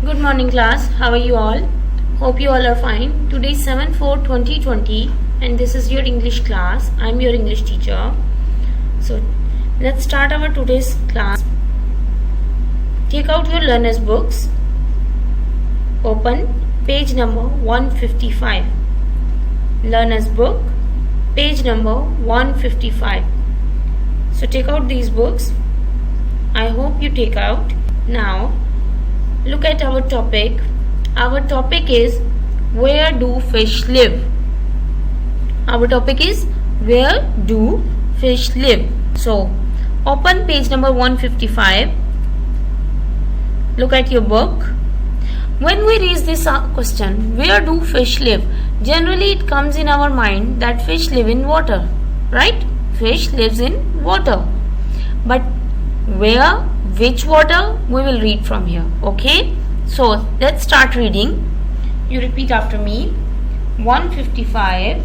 Good morning class, how are you all? Hope you all are fine. Today is 7/4/2020 and this is your English class. I am your English teacher. So let's start our today's class. Take out your learners books. Open page number 155. Learners book, page number 155. So take out these books. I hope you take out. Now look at our topic. Our topic is where do fish live? Our topic is where do fish live? So open page number 155. Look at your book. When we raise this question, where do fish live? Generally it comes in our mind that fish live in water, right? Fish lives in water. But where, which water, we will read from here. Okay, so let's start reading. You repeat after me. 155.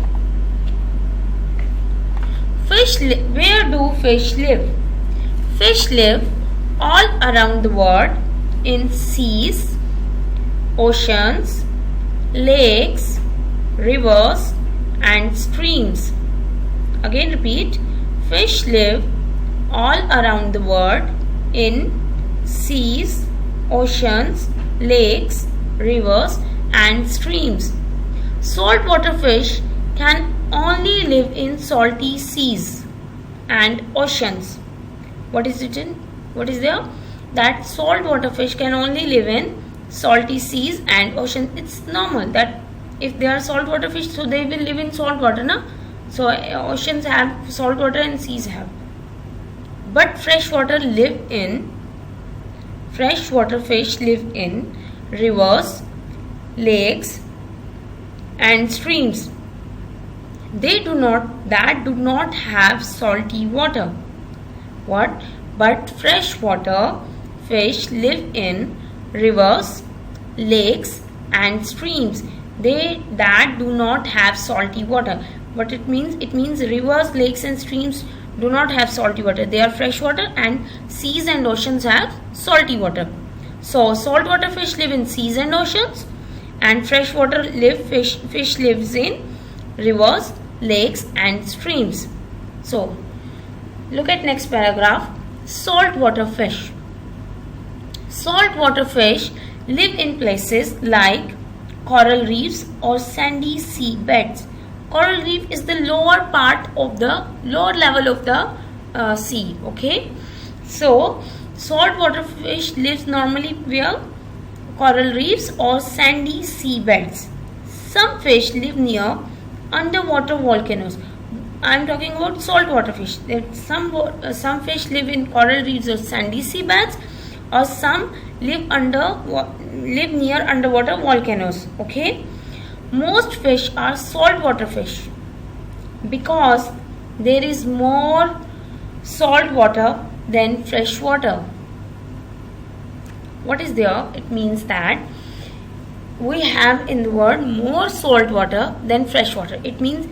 Where do fish live? Fish live all around the world in seas, oceans, lakes, rivers and streams. Again repeat. Fish live all around the world in seas, oceans, lakes, rivers and streams. Saltwater fish can only live in salty seas and oceans. What is there? That saltwater fish can only live in salty seas and oceans. It's normal that if they are saltwater fish, so they will live in saltwater, na? So oceans have saltwater and seas have. But freshwater fish live in rivers, lakes and streams. That do not have salty water. What? But freshwater fish live in rivers, lakes and streams. That do not have salty water. What it means? It means rivers, lakes and streams do not have salty water. They are freshwater and seas and oceans have salty water. So saltwater fish live in seas and oceans and freshwater fish lives in rivers, lakes and streams. So look at next paragraph. Saltwater fish. Saltwater fish live in places like coral reefs or sandy sea beds. Coral reef is the lower level of the sea. Okay, so saltwater fish lives normally where? Coral reefs or sandy sea beds. Some fish live near underwater volcanoes. I am talking about saltwater fish. Some fish live in coral reefs or sandy sea beds, or some live near underwater volcanoes. Okay. Most fish are saltwater fish because there is more salt water than fresh water. What is there? It means that we have in the world more salt water than fresh water. It means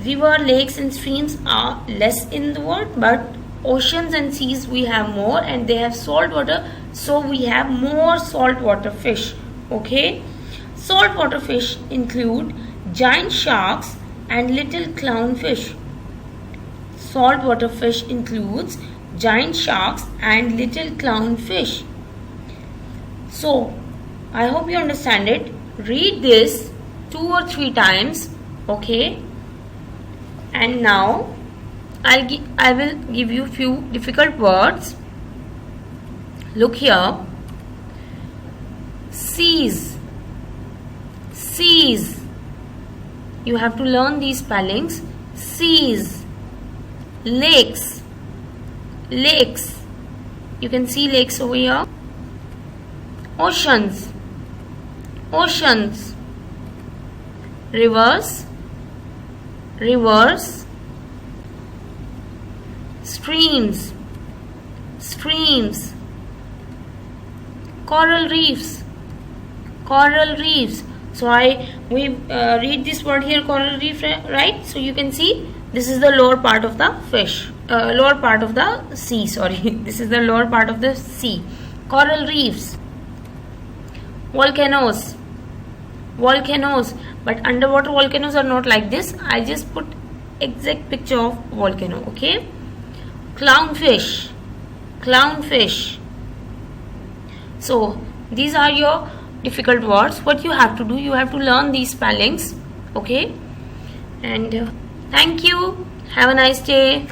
river, lakes and streams are less in the world, but oceans and seas we have more and they have salt water, so we have more saltwater fish. Okay. Saltwater fish include giant sharks and little clownfish. Saltwater fish includes giant sharks and little clownfish. So I hope you understand it. Read this 2 or 3 times. Okay. And now I will give you few difficult words. Look here. Seas. You have to learn these spellings. Seas. Lakes. You can see lakes over here. Oceans. Rivers. Streams. Coral reefs. So we read this word here, coral reef, right? So you can see this is the lower part of the sea. This is the lower part of the sea. Coral reefs. Volcanoes. Volcanoes. But underwater volcanoes are not like this. I just put exact picture of volcano. Okay. Clownfish. Clownfish. So these are your difficult words. What you have to do, you have to learn these spellings. Okay. And thank you. Have a nice day.